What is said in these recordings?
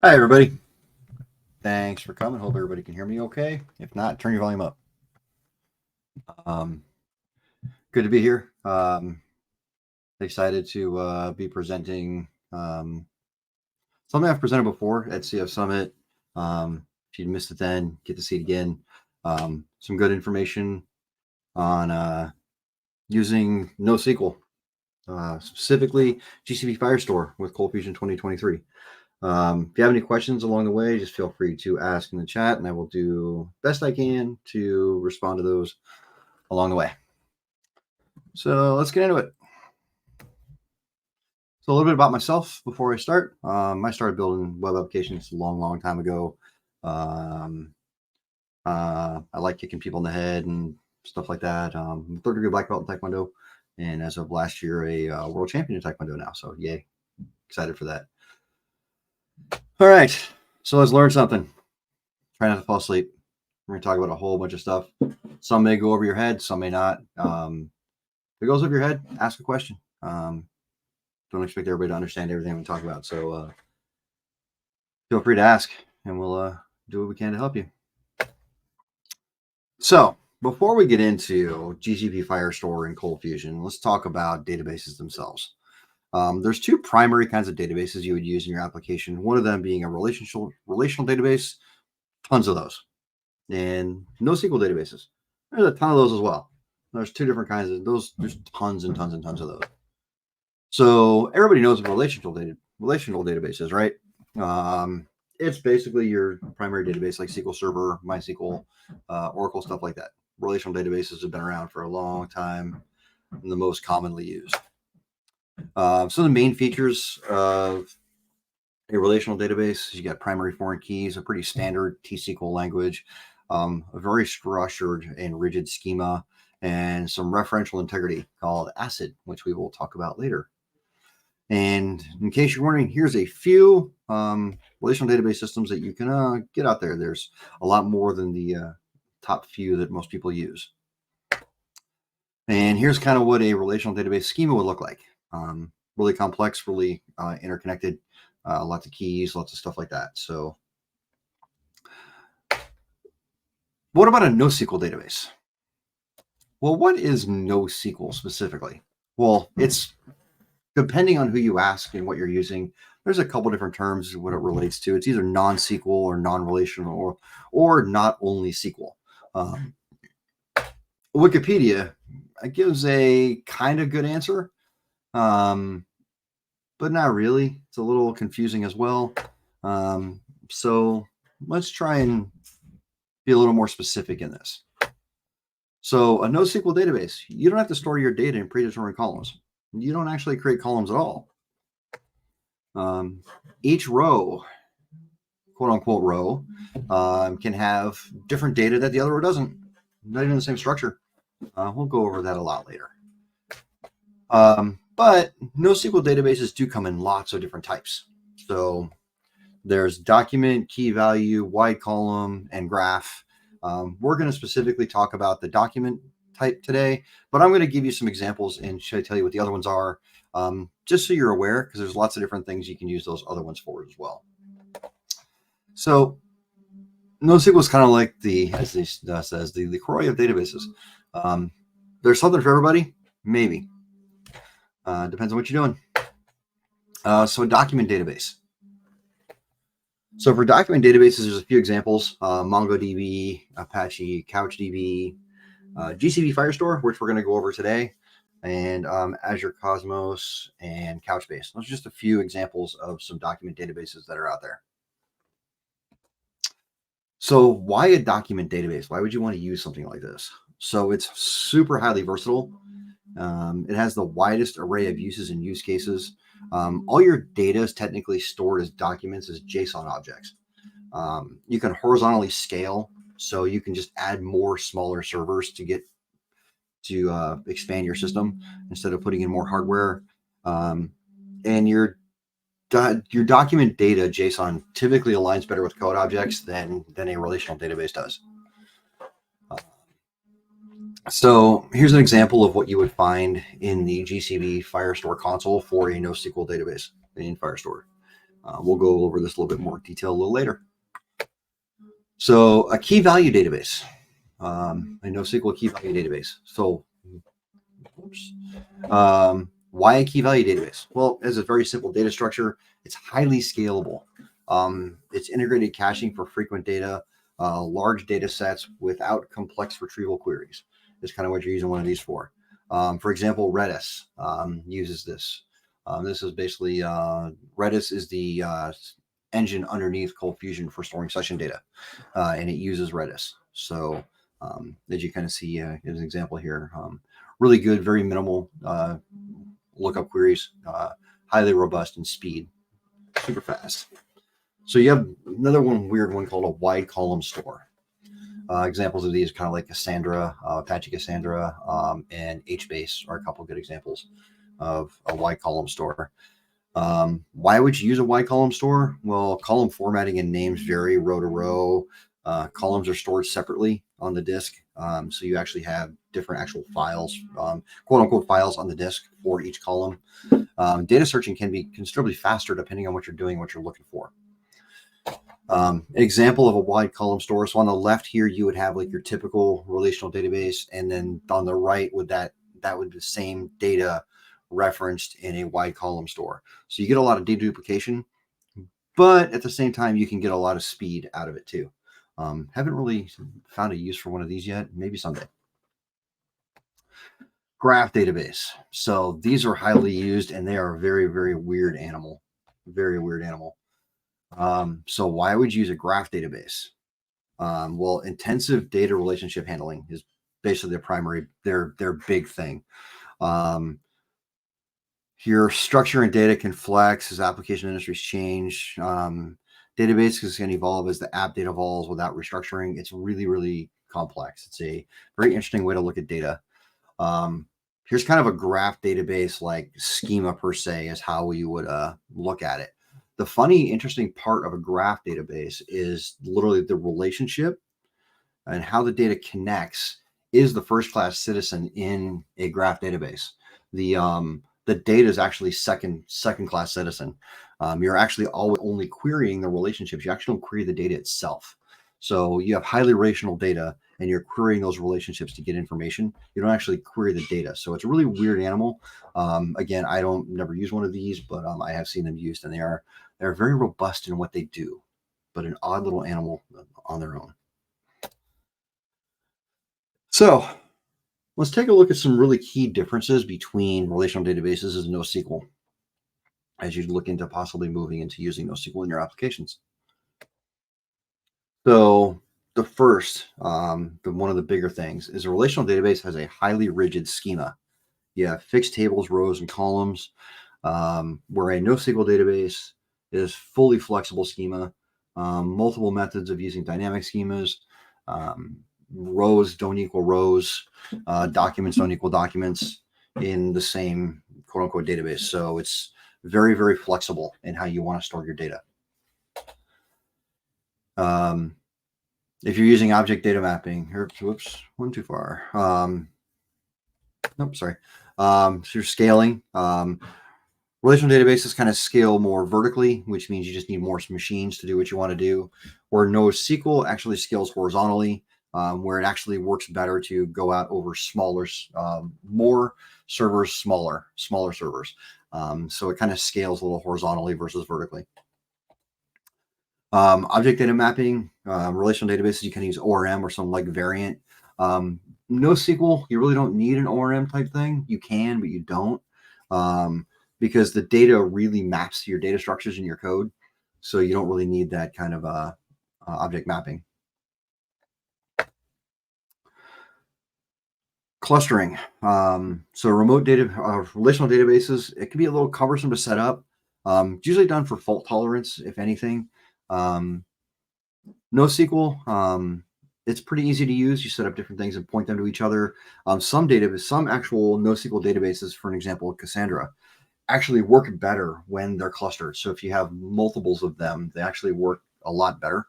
Hi, everybody. Thanks for coming. Hope everybody can hear me okay. If not, turn your volume up. Good to be here. Excited to be presenting something I've presented before at CF Summit. If you missed it then, get to see it again. Some good information on using NoSQL, specifically GCP Firestore with ColdFusion 2023. If you have any questions along the way, just feel free to ask in the chat, and I will do best I can to respond to those along the way. So let's get into it. So a little bit about myself before I start. I started building web applications a long time ago. I like kicking people in the head and stuff like that. I'm third degree black belt in Taekwondo, and as of last year, a world champion in Taekwondo now. So yay, excited for that. All right, so let's learn something. Try not to fall asleep. We're going to talk about a whole bunch of stuff. Some may go over your head, some may not. If it goes over your head, ask a question. Don't expect everybody to understand everything I'm talking about. So feel free to ask, and we'll do what we can to help you. So before we get into GCP Firestore and ColdFusion, let's talk about databases themselves. There's two primary kinds of databases you would use in your application. One of them being a relational database, tons of those. And NoSQL databases, there's a ton of those as well. There's two different kinds of those. There's tons and tons and tons of those. So everybody knows what relational database is, right? It's basically your primary database like SQL Server, MySQL, Oracle, stuff like that. Relational databases have been around for a long time and the most commonly used. Some of the main features of a relational database is you got primary foreign keys, a pretty standard T-SQL language, a very structured and rigid schema, and some referential integrity called ACID, which we will talk about later. And in case you're wondering, here's a few relational database systems that you can get out there. There's a lot more than the top few that most people use. And here's kind of what a relational database schema would look like. Really complex, really interconnected, lots of keys, lots of stuff like that. So what about a NoSQL database? Well, what is NoSQL specifically? Well, it's depending on who you ask and what you're using, there's a couple different terms what it relates to. It's either non-SQL or non-relational or not only SQL. Wikipedia gives a kind of good answer, but not really. It's a little confusing as well. So let's try and be a little more specific in this. So a NoSQL database, you don't have to store your data in predetermined columns. You don't actually create columns at all. Each row, quote unquote row, can have different data that the other row doesn't. Not even the same structure. We'll go over that a lot later. But NoSQL databases do come in lots of different types. So there's document, key value, wide column, and graph. We're going to specifically talk about the document type today, but I'm going to give you some examples and tell you what the other ones are, just so you're aware, because there's lots of different things you can use those other ones for as well. So NoSQL is kind of like as this says, the LaCroix of databases. There's something for everybody, maybe. Depends on what you're doing. So a document database. So for document databases, there's a few examples: MongoDB, Apache, CouchDB, GCP Firestore, which we're going to go over today, and Azure Cosmos and Couchbase. Those are just a few examples of some document databases that are out there. So why a document database? Why would you want to use something like this? So it's super highly versatile. It has the widest array of uses and use cases. All your data is technically stored as documents, as JSON objects. You can horizontally scale, so you can just add more smaller servers to expand your system instead of putting in more hardware. And your document data JSON typically aligns better with code objects than a relational database does. So here's an example of what you would find in the GCP Firestore console for a NoSQL database in Firestore. We'll go over this a little bit more detail a little later. So a key value database, a NoSQL key value database. So why a key value database? Well, it's a very simple data structure. It's highly scalable. It's integrated caching for frequent data, large data sets without complex retrieval queries. Is kind of what you're using one of these for. For example, Redis uses this. This is basically Redis is the engine underneath ColdFusion for storing session data, and it uses Redis. So as you kind of see as an example here, really good, very minimal lookup queries, highly robust in speed, super fast. So you have another weird one called a wide column store. Examples of these kind of like Cassandra, Apache Cassandra, and HBase are a couple of good examples of a wide column store. Why would you use a wide column store? Well, column formatting and names vary row to row. Columns are stored separately on the disk. So you actually have different actual files, quote unquote files on the disk for each column. Data searching can be considerably faster depending on what you're doing, what you're looking for. An example of a wide column store. So on the left here, you would have like your typical relational database, and then on the right would that would be the same data referenced in a wide column store. So you get a lot of deduplication, but at the same time, you can get a lot of speed out of it too. Haven't really found a use for one of these yet. Maybe someday. Graph database. So these are highly used, and they are a very, very weird animal. Very weird animal. So why would you use a graph database? Well, intensive data relationship handling is basically their primary, their big thing. Your structure and data can flex as application industries change. Databases can evolve as the app data evolves without restructuring. It's really, really complex. It's a very interesting way to look at data. Here's kind of a graph database like schema per se is how you would look at it. The funny, interesting part of a graph database is literally the relationship and how the data connects is the first-class citizen in a graph database. The data is actually second-class citizen. You're actually always only querying the relationships. You actually don't query the data itself. So you have highly relational data, and you're querying those relationships to get information. You don't actually query the data. So it's a really weird animal. Again, I don't never use one of these, but I have seen them used, and they're very robust in what they do, but an odd little animal on their own. So let's take a look at some really key differences between relational databases and NoSQL as you look into possibly moving into using NoSQL in your applications. So the first, one of the bigger things is a relational database has a highly rigid schema. You have fixed tables, rows, and columns, where a NoSQL database is fully flexible schema, multiple methods of using dynamic schemas, rows don't equal rows, documents don't equal documents in the same quote unquote database. So it's very, very flexible in how you want to store your data. If you're using object data mapping, whoops, one too far. Nope, sorry. So you're scaling. Relational databases kind of scale more vertically, which means you just need more machines to do what you want to do. Where NoSQL actually scales horizontally, where it actually works better to go out over smaller, more servers, smaller servers. So it kind of scales a little horizontally versus vertically. Object data mapping, relational databases, you can use ORM or some like variant. NoSQL, you really don't need an ORM type thing. You can, but you don't, because the data really maps to your data structures in your code. So you don't really need that kind of object mapping. Clustering. So remote data, relational databases, it can be a little cumbersome to set up. It's usually done for fault tolerance, if anything. NoSQL, it's pretty easy to use. You set up different things and point them to each other. Some actual NoSQL databases, for an example, Cassandra, actually work better when they're clustered. So if you have multiples of them, they actually work a lot better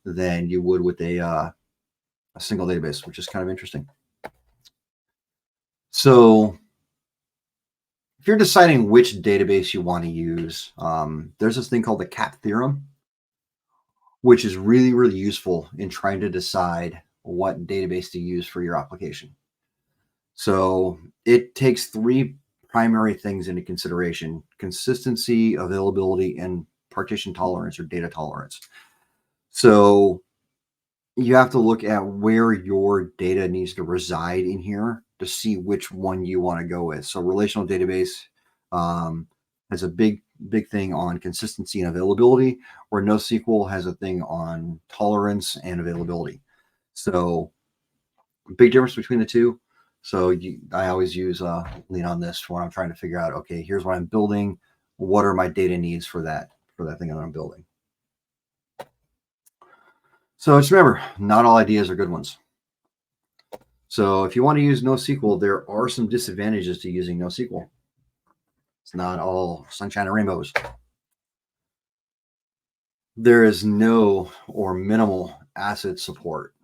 than you would with a single database, which is kind of interesting. So if you're deciding which database you want to use, there's this thing called the CAP theorem, which is really, really useful in trying to decide what database to use for your application. So it takes three primary things into consideration: consistency, availability, and partition tolerance or data tolerance. So you have to look at where your data needs to reside in here to see which one you want to go with. So relational database has a big thing on consistency and availability, where NoSQL has a thing on tolerance and availability. So big difference between the two. So I always use lean on this when I'm trying to figure out, okay, here's what I'm building. What are my data needs for that thing that I'm building? So just remember, not all ideas are good ones. So if you want to use NoSQL, there are some disadvantages to using NoSQL. It's not all sunshine and rainbows. There is no or minimal ACID support.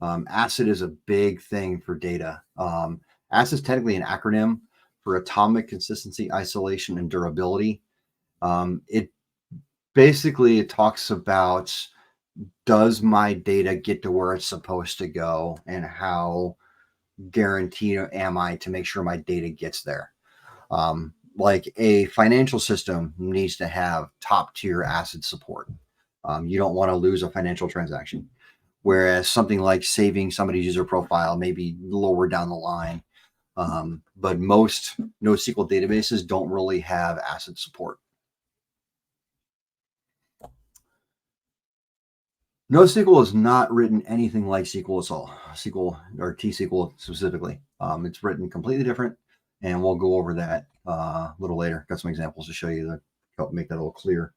ACID is a big thing for data. ACID is technically an acronym for Atomic Consistency, Isolation, and Durability. It basically talks about, does my data get to where it's supposed to go, and how guaranteed am I to make sure my data gets there? Like a financial system needs to have top tier ACID support. You don't want to lose a financial transaction. Whereas something like saving somebody's user profile may be lower down the line. But most NoSQL databases don't really have ACID support. NoSQL is not written anything like SQL at all. SQL or T-SQL specifically. It's written completely different, and we'll go over that a little later. Got some examples to show you that help make that a little clear.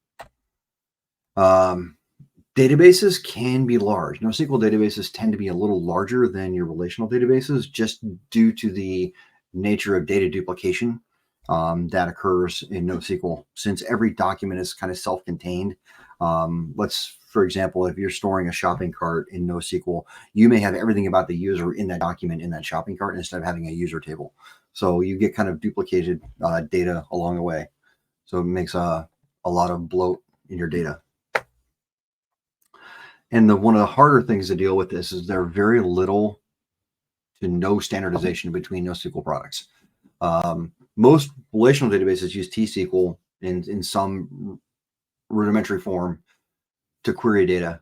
Databases can be large. NoSQL databases tend to be a little larger than your relational databases, just due to the nature of data duplication that occurs in NoSQL. Since every document is kind of self-contained, for example, if you're storing a shopping cart in NoSQL, you may have everything about the user in that document in that shopping cart instead of having a user table. So you get kind of duplicated data along the way. So it makes a lot of bloat in your data. And one of the harder things to deal with this is there are very little to no standardization between NoSQL products. Most relational databases use T-SQL in some rudimentary form to query data.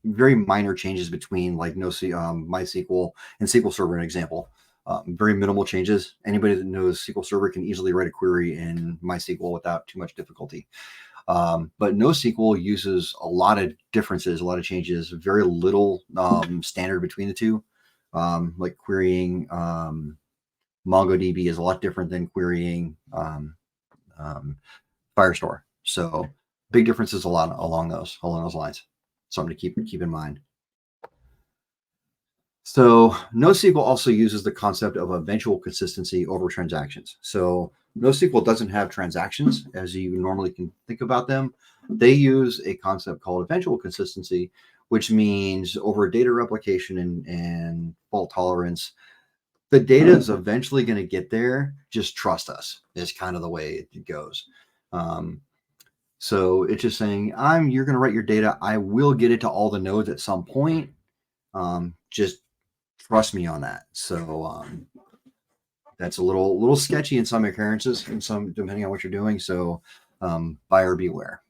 Very minor changes between like MySQL and SQL Server, an example. Very minimal changes. Anybody that knows SQL Server can easily write a query in MySQL without too much difficulty. But NoSQL uses a lot of differences, a lot of changes, very little standard between the two. Like querying MongoDB is a lot different than querying Firestore. So big differences a lot along those lines. Something to keep in mind. So NoSQL also uses the concept of eventual consistency over transactions. So NoSQL doesn't have transactions as you normally can think about them. They use a concept called eventual consistency, which means over data replication and fault tolerance, the data is eventually going to get there. Just trust us is kind of the way it goes. So it's just saying, you're going to write your data. I will get it to all the nodes at some point. Just trust me on that. So that's a little sketchy in some occurrences, and some depending on what you're doing. So buyer beware.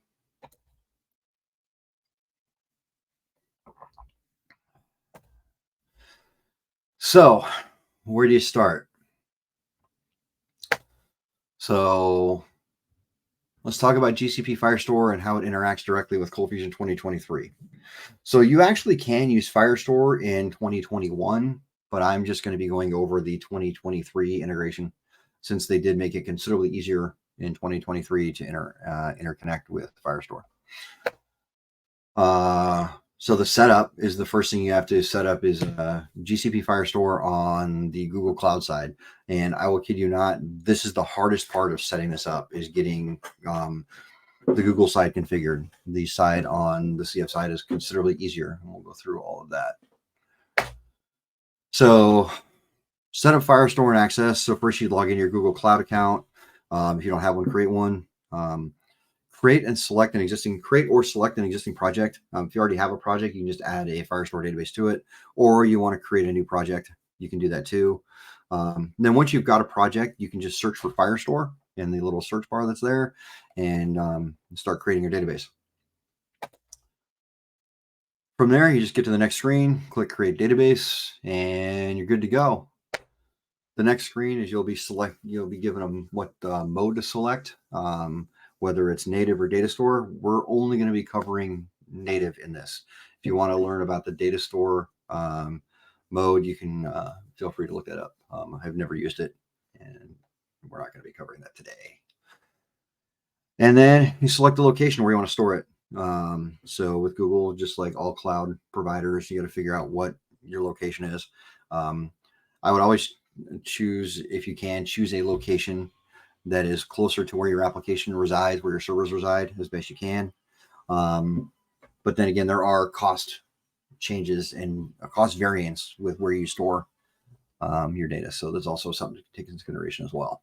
So where do you start? So let's talk about GCP Firestore and how it interacts directly with ColdFusion 2023. So you actually can use Firestore in 2021, but I'm just going to be going over the 2023 integration, since they did make it considerably easier in 2023 to interconnect with Firestore. So the setup is the first thing you have to set up is GCP Firestore on the Google Cloud side. And I will kid you not, this is the hardest part of setting this up, is getting the Google side configured. The side on the CF side is considerably easier, and we'll go through all of that. So Set up Firestore and access. So first you log in your Google Cloud account. If you don't have one, create one. Create or select an existing project. If you already have a project, you can just add a Firestore database to it, or you want to create a new project, you can do that too. Then once you've got a project, you can just search for Firestore in the little search bar that's there, and start creating your database. From there, you just get to the next screen, click Create Database, and you're good to go. The next screen is you'll be given them what mode to select, whether it's native or data store. We're only going to be covering native in this. If you want to learn about the data store mode, you can feel free to look that up. I've never used it, and we're not going to be covering that today. And then you select the location where you want to store it. So with Google, just like all cloud providers, you got to figure out what your location is. I would always choose, if you can, choose a location that is closer to where your application resides, where your servers reside, as best you can. But then again, there are cost changes and a cost variance with where you store your data. So there's also something to take into consideration as well.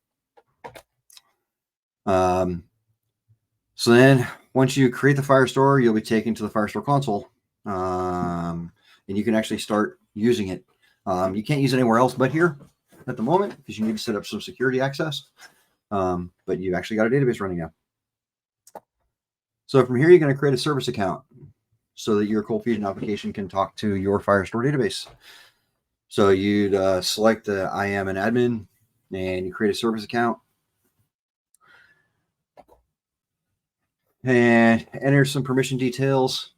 So then once you create the Firestore, you'll be taken to the Firestore console, and you can actually start using it. You can't use it anywhere else but here at the moment because you need to set up some security access. But you've actually got a database running now. So from here, you're going to create a service account so that your ColdFusion application can talk to your Firestore database. So you'd select the I am an admin, and you create a service account. And enter some permission details.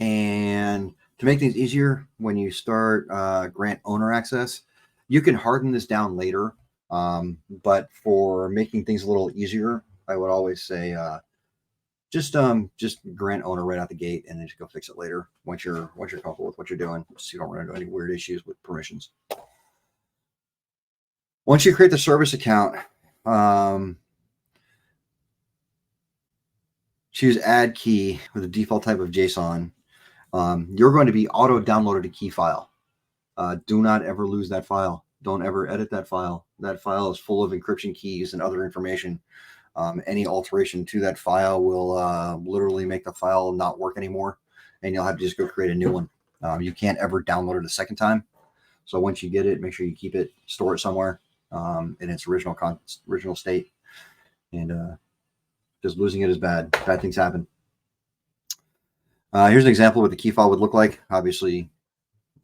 And to make things easier, when you start grant owner access, you can harden this down later. But for making things a little easier, I would always say just grant owner right out the gate, and then just go fix it later once you're comfortable with what you're doing, so you don't run into any weird issues with permissions. Once you create the service account, choose add key with the default type of JSON. You're going to be auto downloaded a key file. Do not ever lose that file. Don't ever edit that file. That file is full of encryption keys and other information. Any alteration to that file will literally make the file not work anymore, and you'll have to just go create a new one. You can't ever download it a second time. So once you get it, make sure you keep it, store it somewhere in its original state. And just losing it is bad. Bad things happen. Here's an example of what the key file would look like. Obviously,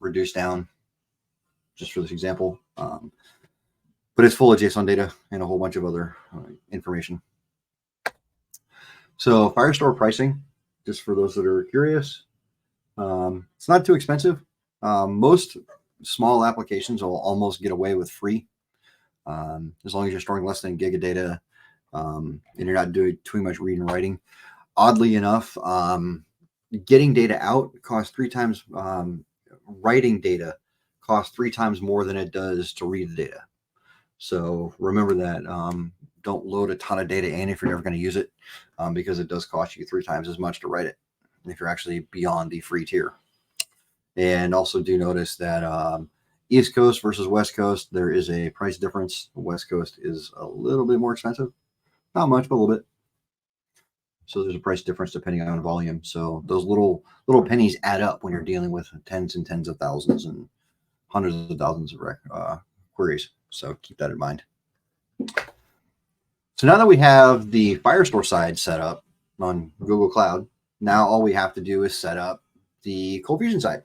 reduced down just for this example. But it's full of JSON data and a whole bunch of other information. So Firestore pricing, just for those that are curious, it's not too expensive. Most small applications will almost get away with free, as long as you're storing less than a gig of data, and you're not doing too much reading and writing. Oddly enough, getting data out costs 3 times, writing data costs 3 times more than it does to read the data. So remember that. Don't load a ton of data in if you're never going to use it, because it does cost you 3 times as much to write it if you're actually beyond the free tier. And also do notice that East Coast versus West Coast, there is a price difference. The West Coast is a little bit more expensive. Not much, but a little bit. So there's a price difference depending on volume. So those little pennies add up when you're dealing with tens and tens of thousands and hundreds of thousands of queries. So keep that in mind. So now that we have the Firestore side set up on Google Cloud, now all we have to do is set up the ColdFusion side.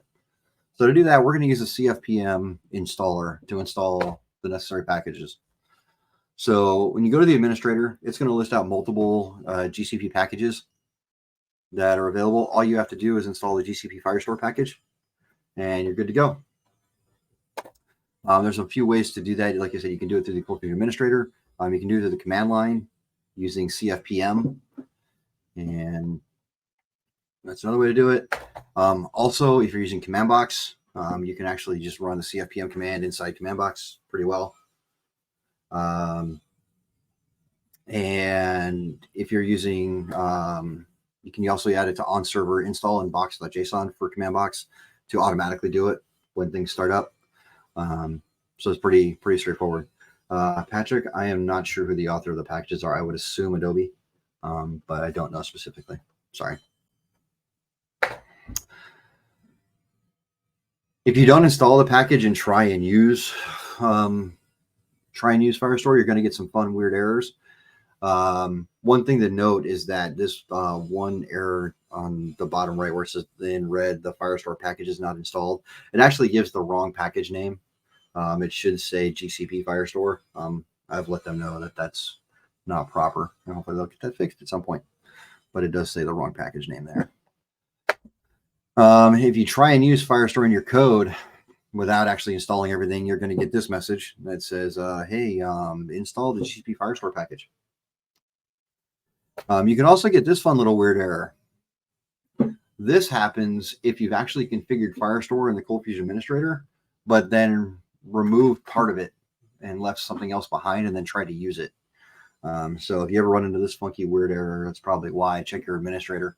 So to do that, we're going to use a CFPM installer to install the necessary packages. So when you go to the administrator, it's going to list out multiple GCP packages that are available. All you have to do is install the GCP Firestore package, and you're good to go. There's a few ways to do that. Like I said, you can do it through the ColdFusion administrator. You can do it through the command line using CFPM, and that's another way to do it. Also, if you're using command box, you can actually just run the CFPM command inside command box pretty well. And if you're using, you can also add it to on server install in box.json for command box to automatically do it when things start up. So it's pretty straightforward. Patrick, I am not sure who the author of the packages are. I would assume Adobe, but I don't know specifically. Sorry. If you don't install the package and try and use Firestore, you're going to get some fun, weird errors. One thing to note is that this one error on the bottom right where it says in red, the Firestore package is not installed, it actually gives the wrong package name. It should say GCP Firestore. I've let them know that that's not proper, and hopefully they'll get that fixed at some point. But it does say the wrong package name there. If you try and use Firestore in your code without actually installing everything, you're going to get this message that says, hey, install the GCP Firestore package. You can also get this fun little weird error. This happens if you've actually configured Firestore in the ColdFusion administrator, but then removed part of it and left something else behind and then try to use it. So if you ever run into this funky weird error, that's probably why. Check your administrator.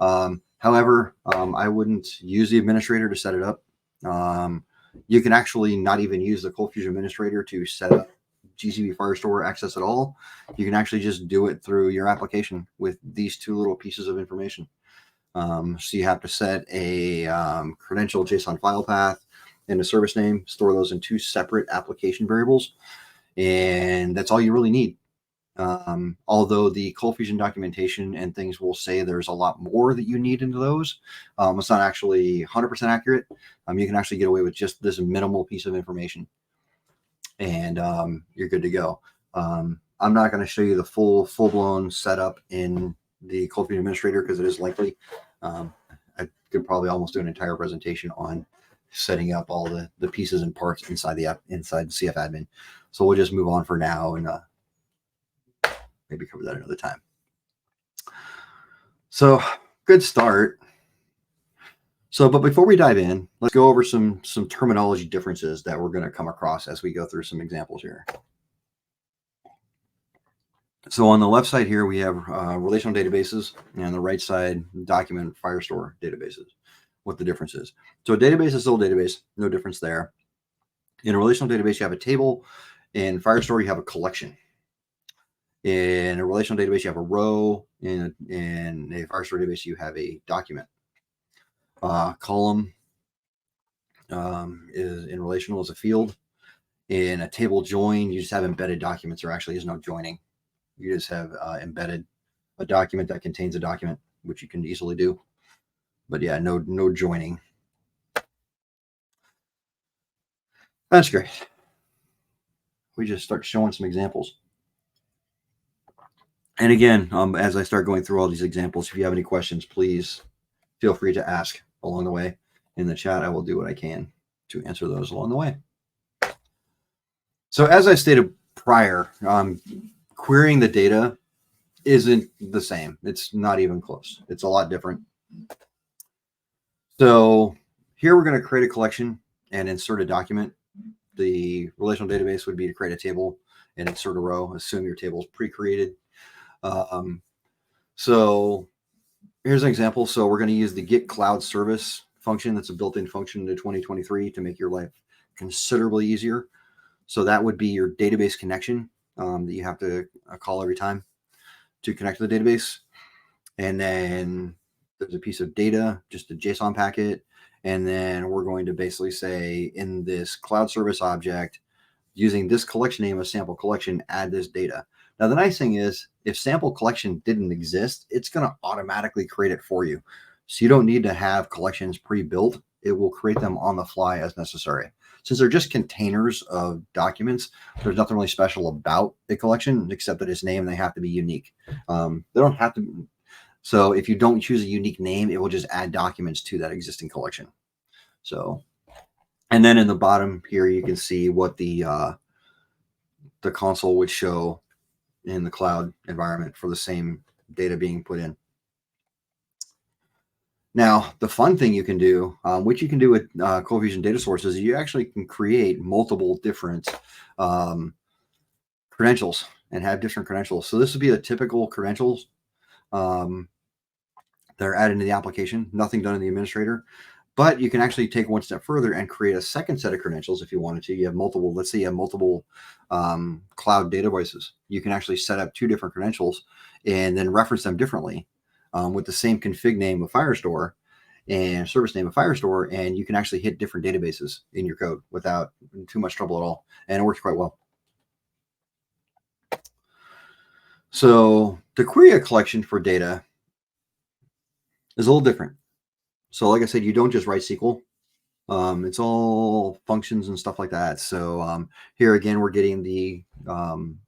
However, I wouldn't use the administrator to set it up. You can actually not even use the ColdFusion administrator to set up GCP Firestore access at all. You can actually just do it through your application with these two little pieces of information. So you have to set a credential JSON file path and a service name, store those in two separate application variables, and that's all you really need. Although the ColdFusion documentation and things will say there's a lot more that you need into those, it's not actually 100% accurate. You can actually get away with just this minimal piece of information, and you're good to go. I'm not going to show you the full-blown setup in the ColdFusion administrator because it is lengthy. I could probably almost do an entire presentation on setting up all the pieces and parts inside the app, inside CF admin. So we'll just move on for now and maybe cover that another time. So good start. So, but before we dive in, let's go over some terminology differences that we're going to come across as we go through some examples here. So on the left side here, we have relational databases, and on the right side, document Firestore databases, what the difference is. So a database is still a database, no difference there. In a relational database, you have a table. In Firestore, you have a collection. In a relational database, you have a row. In a Firestore database, you have a document. Column is in relational is a field. In a table join, you just have embedded documents. There actually is no joining. You just have embedded a document that contains a document, which you can easily do. But yeah, no joining. That's great. We just start showing some examples. And again, as I start going through all these examples, if you have any questions, please feel free to ask along the way in the chat. I will do what I can to answer those along the way. So as I stated prior, querying the data isn't the same. It's not even close. It's a lot different. So here we're going to create a collection and insert a document. The relational database would be to create a table and insert a row. Assume your table is pre-created. So here's an example. So we're going to use the get cloud service function. That's a built-in function into 2023 to make your life considerably easier. So that would be your database connection that you have to call every time to connect to the database. And then there's a piece of data, just a JSON packet. And then we're going to basically say in this cloud service object, using this collection name of sample collection, add this data. Now, the nice thing is if sample collection didn't exist, it's going to automatically create it for you. So you don't need to have collections pre-built. It will create them on the fly as necessary. Since they're just containers of documents, there's nothing really special about a collection except that its name, they have to be unique. They don't have to. So if you don't choose a unique name, it will just add documents to that existing collection. So, and then in the bottom here, you can see what the console would show in the cloud environment for the same data being put in. Now, the fun thing you can do, which you can do with ColdFusion data sources, you actually can create multiple different credentials and have different credentials. So this would be a typical credentials that are added into the application, nothing done in the administrator. But you can actually take one step further and create a second set of credentials if you wanted to. You have multiple, let's say you have multiple cloud databases. You can actually set up 2 different credentials and then reference them differently with the same config name of Firestore and service name of Firestore, and you can actually hit different databases in your code without too much trouble at all. And it works quite well. So to query a collection for data is a little different. So like I said, you don't just write SQL. It's all functions and stuff like that. So here again, we're getting the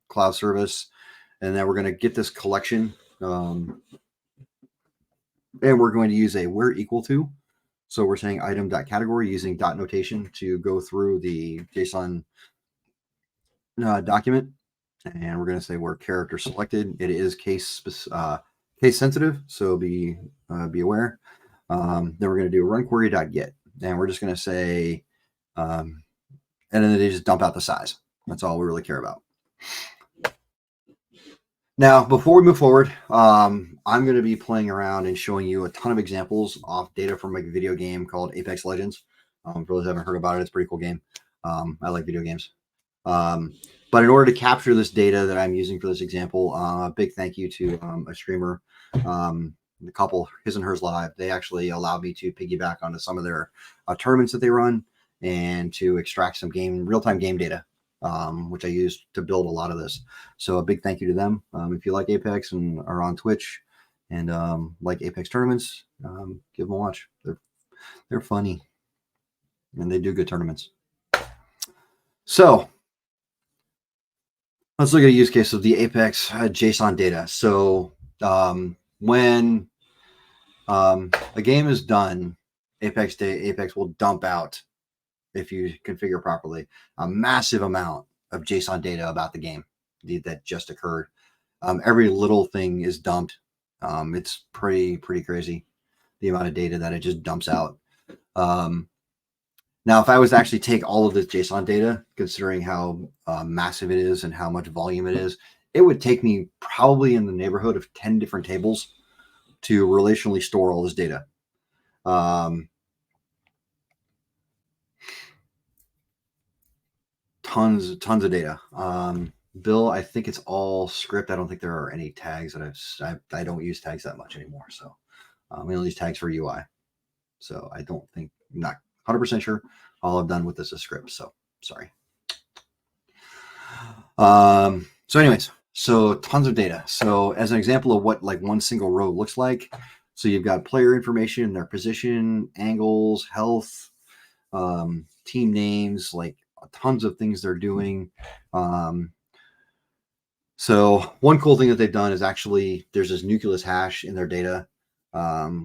cloud service, and then we're going to get this collection, and we're going to use a where equal to. So we're saying item.category using dot notation to go through the JSON document, and we're going to say where character selected. It is case sensitive, so be aware. Then we're going to do run query.get, and we're just going to say, and then they just dump out the size. That's all we really care about. Now, before we move forward, I'm going to be playing around and showing you a ton of examples off data from a video game called Apex Legends. For those who haven't heard about it, it's a pretty cool game. I like video games. But in order to capture this data that I'm using for this example, a big thank you to a streamer, the couple, His and Hers Live. They actually allowed me to piggyback onto some of their tournaments that they run and to extract some real-time game data, which I used to build a lot of this. So a big thank you to them. If you like Apex and are on Twitch and like Apex tournaments, give them a watch. They're funny and they do good tournaments. So let's look at a use case of the Apex JSON data. So when a game is done, Apex will dump out, if you configure properly, a massive amount of JSON data about the game that just occurred. Every little thing is dumped. It's pretty crazy, the amount of data that it just dumps out. Now, if I was to actually take all of this JSON data, considering how massive it is and how much volume it is, it would take me probably in the neighborhood of 10 different tables to relationally store all this data. Tons of data. Bill, I think it's all script. I don't think there are any tags that I don't use tags that much anymore. So we only use tags for UI. So I don't think, not 100% sure. All I've done with this is script. So sorry. So anyways, so tons of data. So as an example of what like one single row looks like, so you've got player information, their position, angles, health, team names, like tons of things they're doing. So one cool thing that they've done is actually there's this nucleus hash in their data,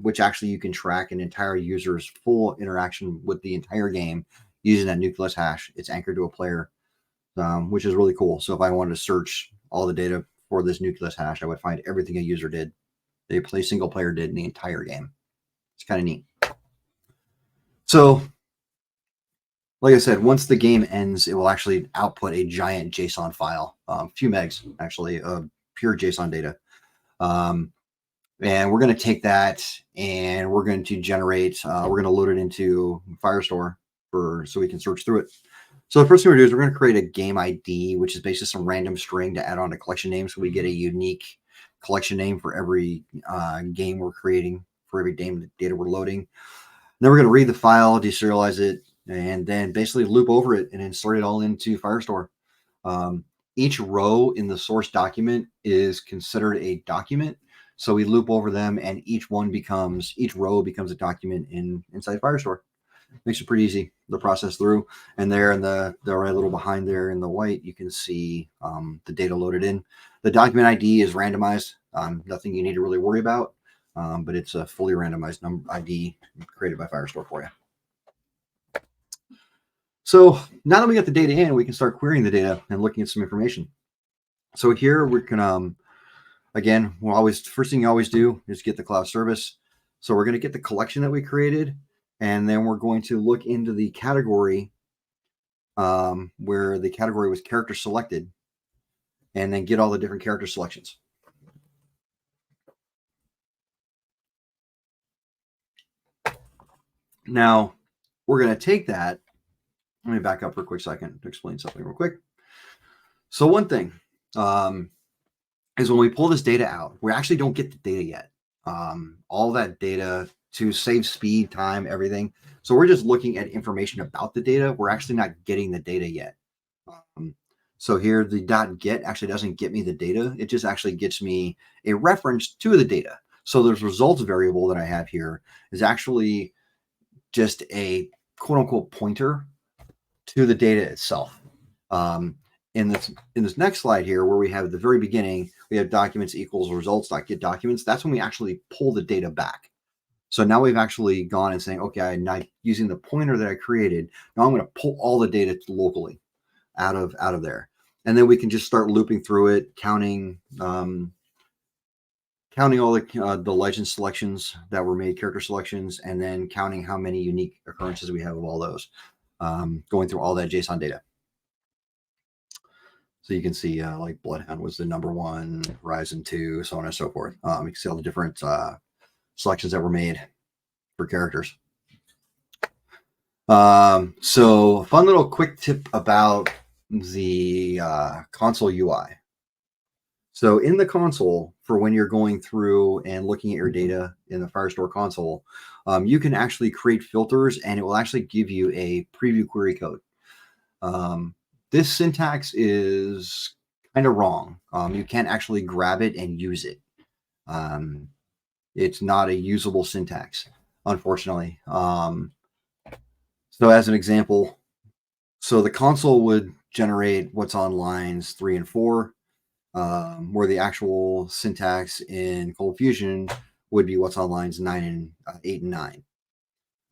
which actually you can track an entire user's full interaction with the entire game using that nucleus hash. It's anchored to a player, which is really cool. So if I wanted to search all the data for this nucleus hash, I would find everything a user did, a single player did in the entire game. It's kind of neat. So like I said, once the game ends, it will actually output a giant JSON file, a few megs actually, of pure JSON data. And we're going to take that and we're going to generate, we're going to load it into Firestore so we can search through it. So the first thing we're going to do is we're going to create a game ID, which is basically some random string to add on to collection name. So we get a unique collection name for every game we're creating, for every game data we're loading. Then we're going to read the file, deserialize it, and then basically loop over it and insert it all into Firestore. Each row in the source document is considered a document. So we loop over them and each row becomes a document inside Firestore. Makes it pretty easy to process through. And there in the right little behind there in the white, you can see the data loaded in. The document ID is randomized. Nothing you need to really worry about, but it's a fully randomized ID created by Firestore for you. So now that we got the data in, we can start querying the data and looking at some information. So here we can, again, first thing you always do is get the cloud service. So we're going to get the collection that we created, and then we're going to look into the category where the category was character selected, and then get all the different character selections. Now, we're going to take that. Let me back up for a quick second to explain something real quick. So one thing is when we pull this data out, we actually don't get the data yet. All that data to save speed, time, everything. So we're just looking at information about the data. We're actually not getting the data yet. So here the .get actually doesn't get me the data. It just actually gets me a reference to the data. So the results variable that I have here is actually just a quote unquote pointer to the data itself. In this next slide here, where we have at the very beginning, we have documents equals results.get documents. That's when we actually pull the data back. So now we've actually gone and saying, okay, I'm not using the pointer that I created. Now I'm going to pull all the data locally out of there. And then we can just start looping through it, counting all the legend selections that were made, character selections, and then counting how many unique occurrences we have of all those, going through all that JSON data. So you can see like Bloodhound was the #1, Ryzen 2, so on and so forth. You can see all the different selections that were made for characters. So fun little quick tip about the console UI. So in the console, for when you're going through and looking at your data in the Firestore console, you can actually create filters, and it will actually give you a preview query code. This syntax is kind of wrong. You can't actually grab it and use it. It's not a usable syntax, unfortunately. So as an example, so the console would generate what's on lines 3 and 4, where the actual syntax in ColdFusion would be what's on lines 9 and 8 and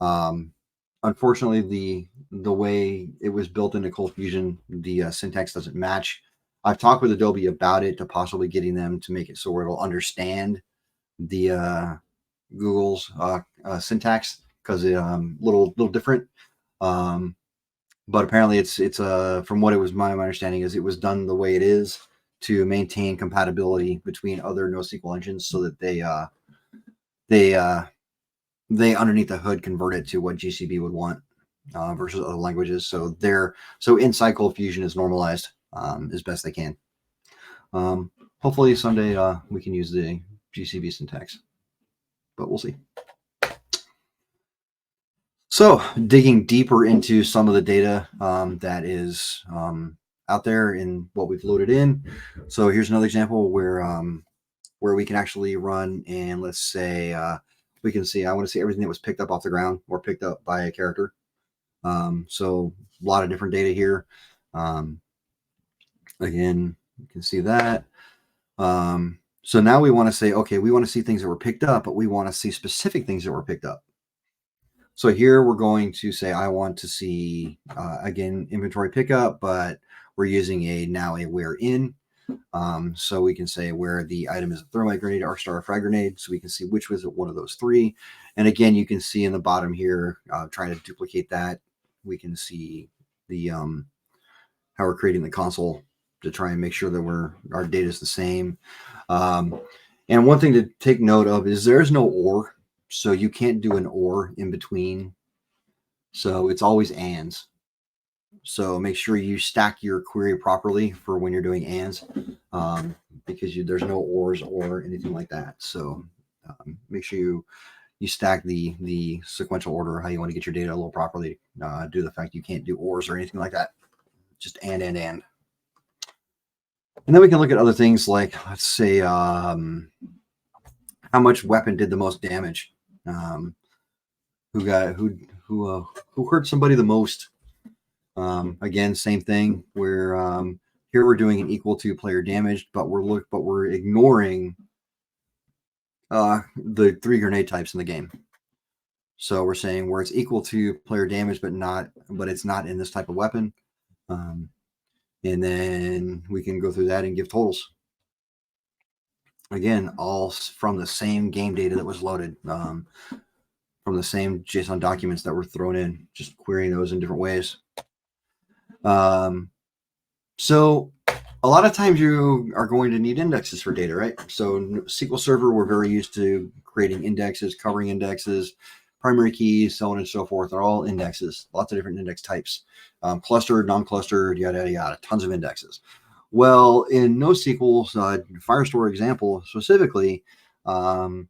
9. Unfortunately, the way it was built into ColdFusion, the syntax doesn't match. I've talked with Adobe about it to possibly getting them to make it so it'll understand the Google's syntax, because it's little different. But apparently it's from what it was, my understanding is it was done the way it is to maintain compatibility between other NoSQL engines, so that they underneath the hood convert it to what GCP would want versus other languages. So inside ColdFusion is normalized as best they can. Hopefully someday we can use the GCP syntax, but we'll see. So digging deeper into some of the data that is out there in what we've loaded in. So here's another example where we can actually run, and let's say we can see, I want to see everything that was picked up off the ground or picked up by a character. So a lot of different data here. Again, you can see that. So now we want to say, okay, we want to see things that were picked up, but we want to see specific things that were picked up. So here we're going to say, I want to see, again, inventory pickup, but we're using now a where in. So we can say where the item is a thermite grenade, arc star, or frag grenade. So we can see which was one of those 3. And again, you can see in the bottom here, trying to duplicate that, we can see the how we're creating the console to try and make sure that our data is the same. And one thing to take note of is there's no or. So you can't do an or in between. So it's always ands. So make sure you stack your query properly for when you're doing ands, because there's no ors or anything like that. So make sure you stack the sequential order, how you want to get your data a little properly, due to the fact you can't do ors or anything like that. Just and. And then we can look at other things like, let's say, how much weapon did the most damage? Who hurt somebody the most? Again, same thing where here we're doing an equal to player damaged, but we're ignoring the 3 grenade types in the game. So we're saying where it's equal to player damage, but it's not in this type of weapon. And then we can go through that and give totals. Again, all from the same game data that was loaded, from the same JSON documents that were thrown in, just querying those in different ways. So a lot of times you are going to need indexes for data, right? So SQL Server, we're very used to creating indexes, covering indexes, primary keys, so on and so forth. They're all indexes, lots of different index types, clustered, non-clustered, yada, yada, yada, tons of indexes. Well, in NoSQL's Firestore example specifically, your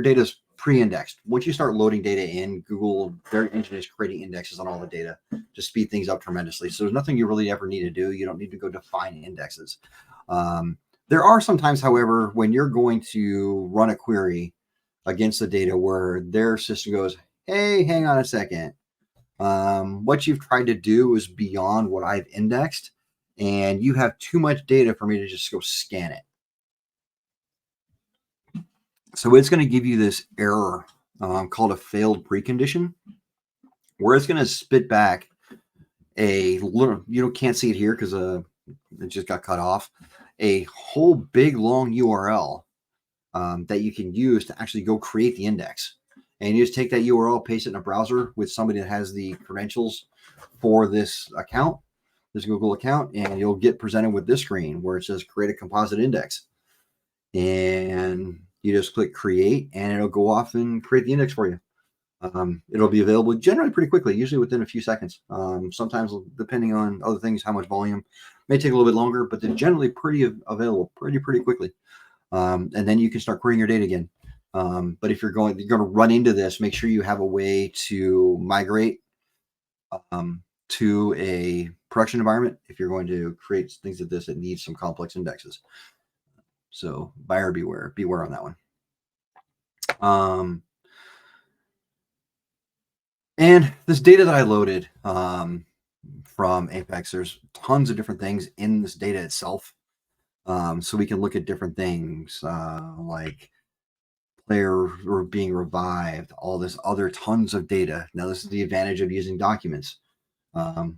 data is pre-indexed. Once you start loading data in, Google, their engine is creating indexes on all the data to speed things up tremendously. So there's nothing you really ever need to do. You don't need to go define indexes. There are some times, however, when you're going to run a query against the data where their system goes, hey, hang on a second. What you've tried to do is beyond what I've indexed, and you have too much data for me to just go scan it. So it's going to give you this error called a failed precondition, where it's going to spit back a little, can't see it here because it just got cut off, a whole big long URL that you can use to actually go create the index. And you just take that URL, paste it in a browser with somebody that has the credentials for this account, this Google account, and you'll get presented with this screen where it says create a composite index. And you just click create and it'll go off and create the index for you. It'll be available generally pretty quickly, usually within a few seconds. Sometimes, depending on other things, how much volume, may take a little bit longer, but they're generally pretty available pretty quickly. And then you can start querying your data again. But if you're going to run into this, make sure you have a way to migrate to a production environment if you're going to create things like this that need some complex indexes. So buyer beware on that one. And this data that I loaded from Apex, there's tons of different things in this data itself. So we can look at different things like player or being revived, all this other tons of data. Now, this is the advantage of using documents,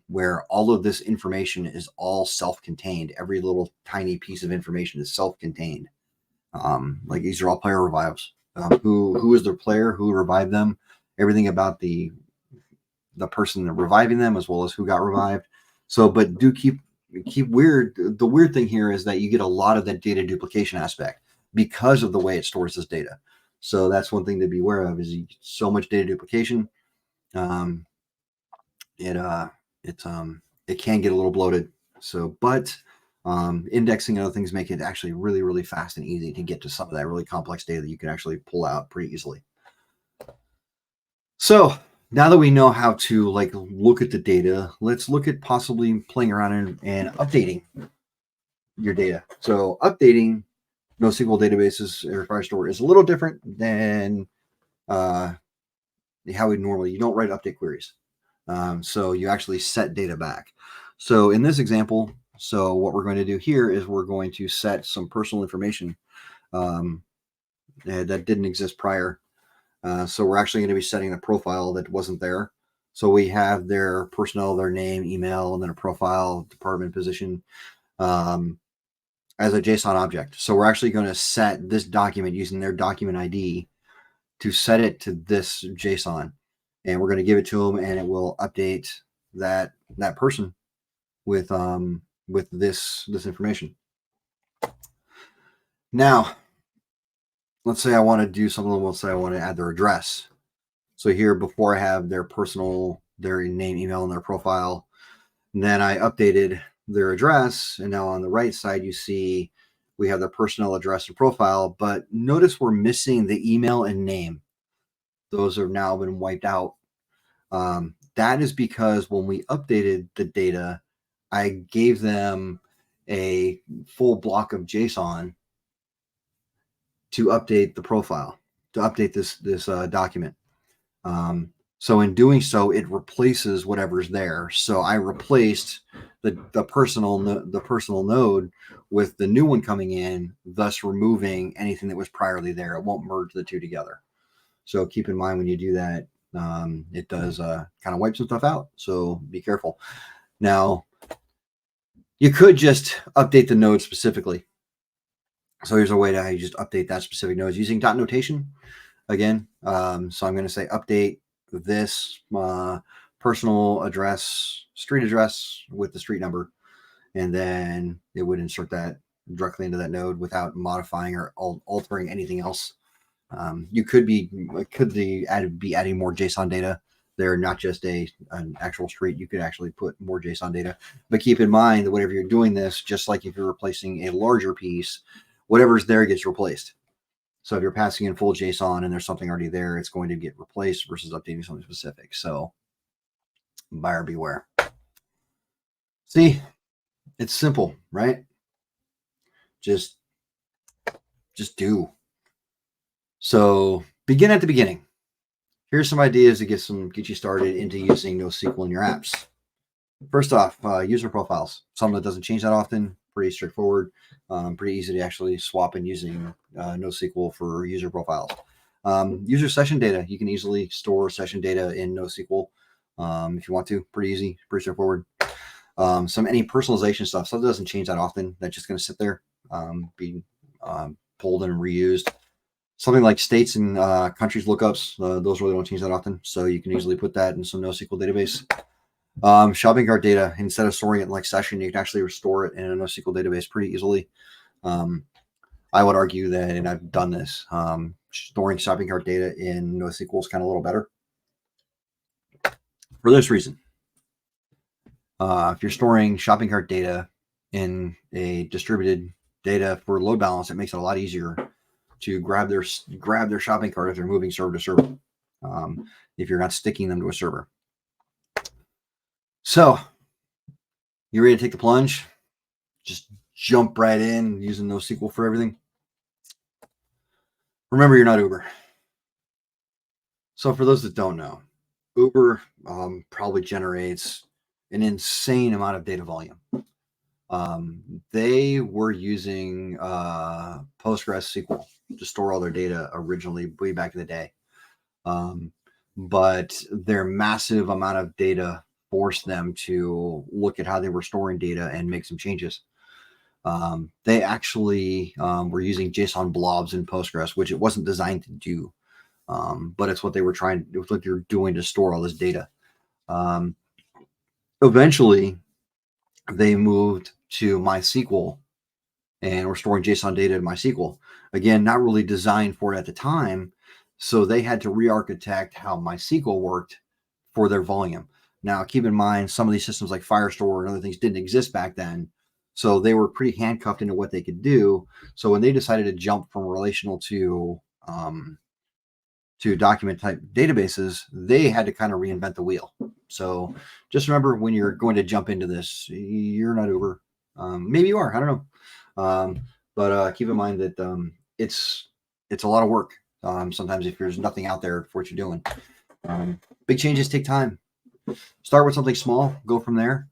where all of this information is all self-contained. Every little tiny piece of information is self-contained. Like these are all player revives. Who is their player, who revived them, everything about the person reviving them as well as who got revived. So, but do keep weird. The weird thing here is that you get a lot of that data duplication aspect because of the way it stores this data. So that's one thing to be aware of, is so much data duplication. It can get a little bloated. So, but indexing and other things make it actually really fast and easy to get to some of that really complex data that you can actually pull out pretty easily. So now that we know how to look at the data, let's look at possibly playing around and updating your data. So updating NoSQL databases or Firestore is a little different than how we normally. You don't write update queries. So you actually set data back. So in this example, so what we're going to do here is we're going to set some personal information that didn't exist prior. So we're actually going to be setting a profile that wasn't there. So we have their personnel, their name, email, and then a profile, department, position as a JSON object. So we're actually going to set this document using their document ID to set it to this JSON. And we're going to give it to them, and it will update that person with this information. Now, let's say I want to do something. Let's say I want to add their address. So here, before I have their name, email, and their profile, and then I updated their address. And now on the right side, you see we have their personnel address and profile. But notice we're missing the email and name. Those have now been wiped out. That is because when we updated the data, I gave them a full block of JSON to update the profile, to update this document. So in doing so, it replaces whatever's there. So I replaced the personal node with the new one coming in, thus removing anything that was priorly there. It won't merge the two together. So keep in mind when you do that, it does kind of wipe some stuff out. So be careful. Now, you could just update the node specifically. So here's a way to how you just update that specific node using dot notation again. So I'm going to say update this personal address, street address with the street number, and then it would insert that directly into that node without modifying or altering anything else. You could be adding more JSON data there, not just an actual street. You could actually put more JSON data. But keep in mind that whenever you're doing this, just like if you're replacing a larger piece, whatever's there gets replaced. So if you're passing in full JSON and there's something already there, it's going to get replaced versus updating something specific. So buyer beware. See, it's simple, right? Just do. So begin at the beginning. Here's some ideas to get you started into using NoSQL in your apps. First off, user profiles. Something that doesn't change that often. Pretty straightforward. Pretty easy to actually swap in using NoSQL for user profiles. User session data. You can easily store session data in NoSQL if you want to. Pretty easy. Pretty straightforward. Any personalization stuff. That doesn't change that often. That's just going to sit there, being pulled and reused. Something like states and countries lookups, those really don't change that often. So you can easily put that in some NoSQL database. Shopping cart data, instead of storing it in like session, you can actually restore it in a NoSQL database pretty easily. I would argue that, and I've done this, storing shopping cart data in NoSQL is kind of a little better. For this reason, if you're storing shopping cart data in a distributed data for load balance, it makes it a lot easier to grab their shopping cart if they're moving server to server, if you're not sticking them to a server. So, you ready to take the plunge? Just jump right in using NoSQL for everything. Remember, you're not Uber. So for those that don't know, Uber probably generates an insane amount of data volume. They were using PostgreSQL to store all their data originally way back in the day. But their massive amount of data forced them to look at how they were storing data and make some changes. They actually were using JSON blobs in Postgres, which it wasn't designed to do, but it's what they were trying. It was what they're doing to store all this data. Eventually, they moved to MySQL and were storing JSON data in MySQL. Again, not really designed for it at the time, so they had to re-architect how MySQL worked for their volume. Now, keep in mind, some of these systems like Firestore and other things didn't exist back then. So they were pretty handcuffed into what they could do. So when they decided to jump from relational to document type databases, they had to kind of reinvent the wheel. So just remember, when you're going to jump into this, you're not Uber. Maybe you are. I don't know. But keep in mind that it's a lot of work. Sometimes if there's nothing out there for what you're doing, big changes take time. Start with something small, go from there.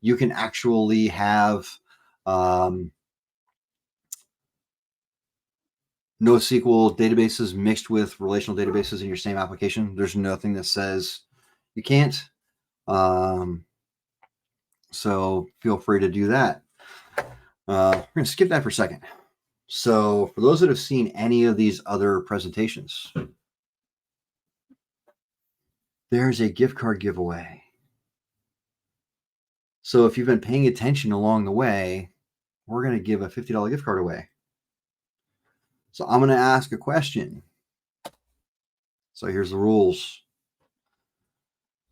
You can actually have NoSQL databases mixed with relational databases in your same application. There's nothing that says you can't. So feel free to do that. We're going to skip that for a second. So for those that have seen any of these other presentations, there's a gift card giveaway. So if you've been paying attention along the way, we're going to give a $50 gift card away. So I'm going to ask a question. So here's the rules.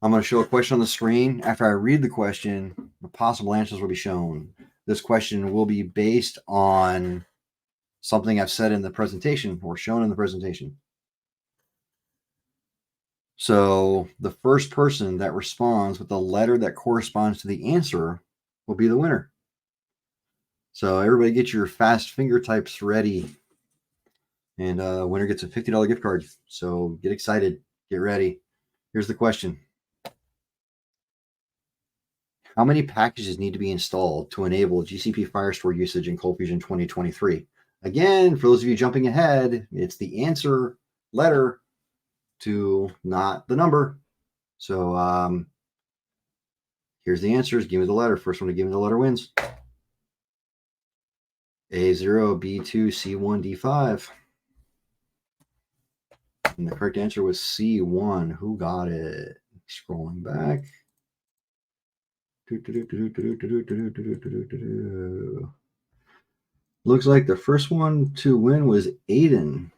I'm going to show a question on the screen. After I read the question, the possible answers will be shown. This question will be based on something I've said in the presentation or shown in the presentation. So the first person that responds with the letter that corresponds to the answer will be the winner. So everybody get your fast finger types ready. And winner gets a $50 gift card. So get excited. Get ready. Here's the question. How many packages need to be installed to enable GCP Firestore usage in ColdFusion 2023? Again, for those of you jumping ahead, it's the answer letter to not the number. So here's the answers. Give me the letter. First one to give me the letter wins. A0, B2, C1, D5. And the correct answer was C1. Who got it? Scrolling back. Looks like the first one to win was Aiden.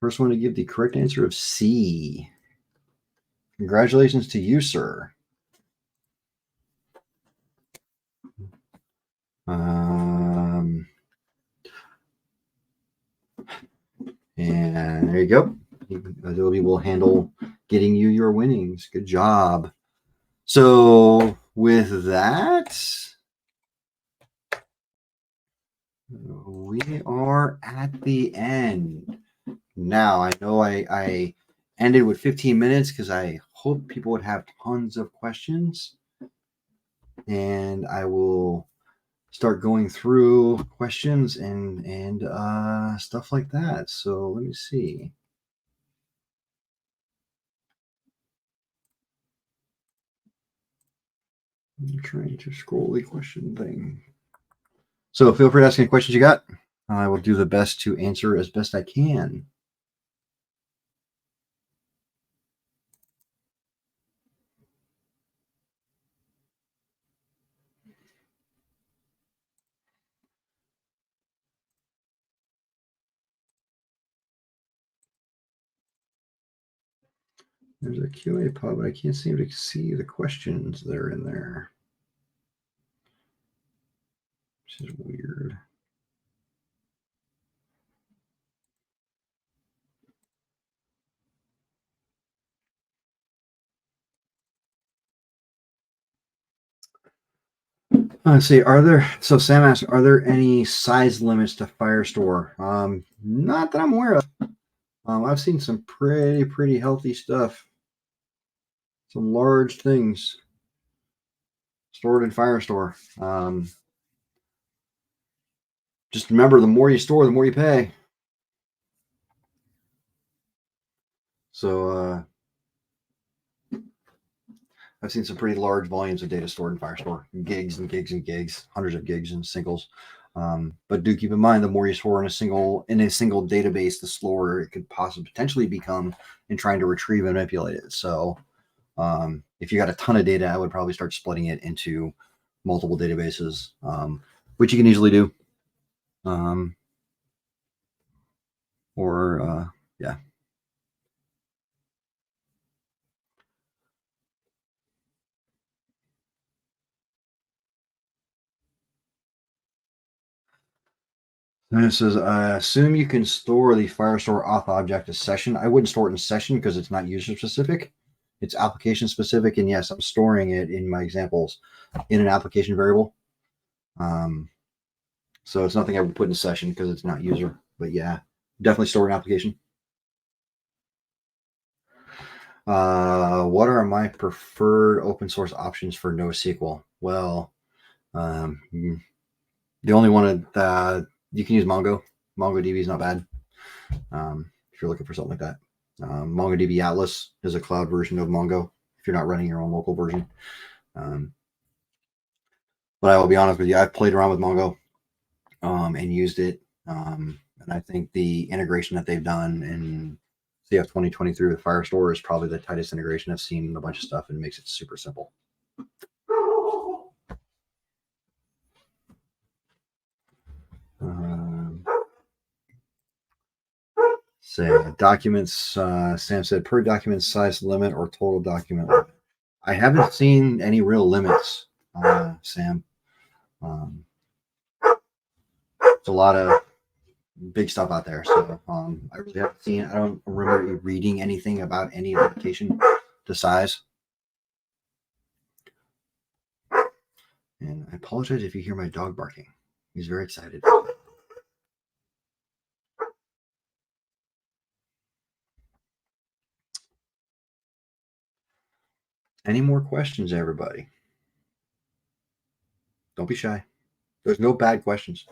First one to give the correct answer of C. Congratulations to you, sir. And there you go. Adobe will handle getting you your winnings. Good job. So with that, we are at the end. Now, I know I ended with 15 minutes because I hope people would have tons of questions. And I will start going through questions and stuff like that. So let me see. I'm trying to scroll the question thing. So feel free to ask any questions you got. I will do the best to answer as best I can. There's a QA pod, but I can't seem to see the questions that are in there. Which is weird. Let's see. So Sam asked, are there any size limits to Firestore? Not that I'm aware of. I've seen some pretty healthy stuff. Some large things stored in Firestore. Just remember, the more you store, the more you pay. So I've seen some pretty large volumes of data stored in Firestore, gigs and gigs and gigs, hundreds of gigs and singles. But do keep in mind, the more you store in a single database, the slower it could potentially become in trying to retrieve and manipulate it. So if you got a ton of data, I would probably start splitting it into multiple databases, which you can easily do. Yeah. And it says, I assume you can store the Firestore auth object as session. I wouldn't store it in session because it's not user specific. It's application specific. And yes, I'm storing it in my examples in an application variable. So it's nothing I would put in session because it's not user. But yeah, definitely store an application. What are my preferred open source options for NoSQL? Well, the only one that you can use Mongo. MongoDB is not bad if you're looking for something like that. MongoDB Atlas is a cloud version of Mongo if you're not running your own local version. But I will be honest with you, I've played around with Mongo and used it. And I think the integration that they've done in CF 2023 with Firestore is probably the tightest integration I've seen in a bunch of stuff, and makes it super simple. Say documents, Sam said, per document size limit or total document limit. I haven't seen any real limits, Sam. It's a lot of big stuff out there. So I really haven't seen, I don't remember reading anything about any limitation to size. And I apologize if you hear my dog barking. He's very excited. Any more questions, everybody? Don't be shy. There's no bad questions.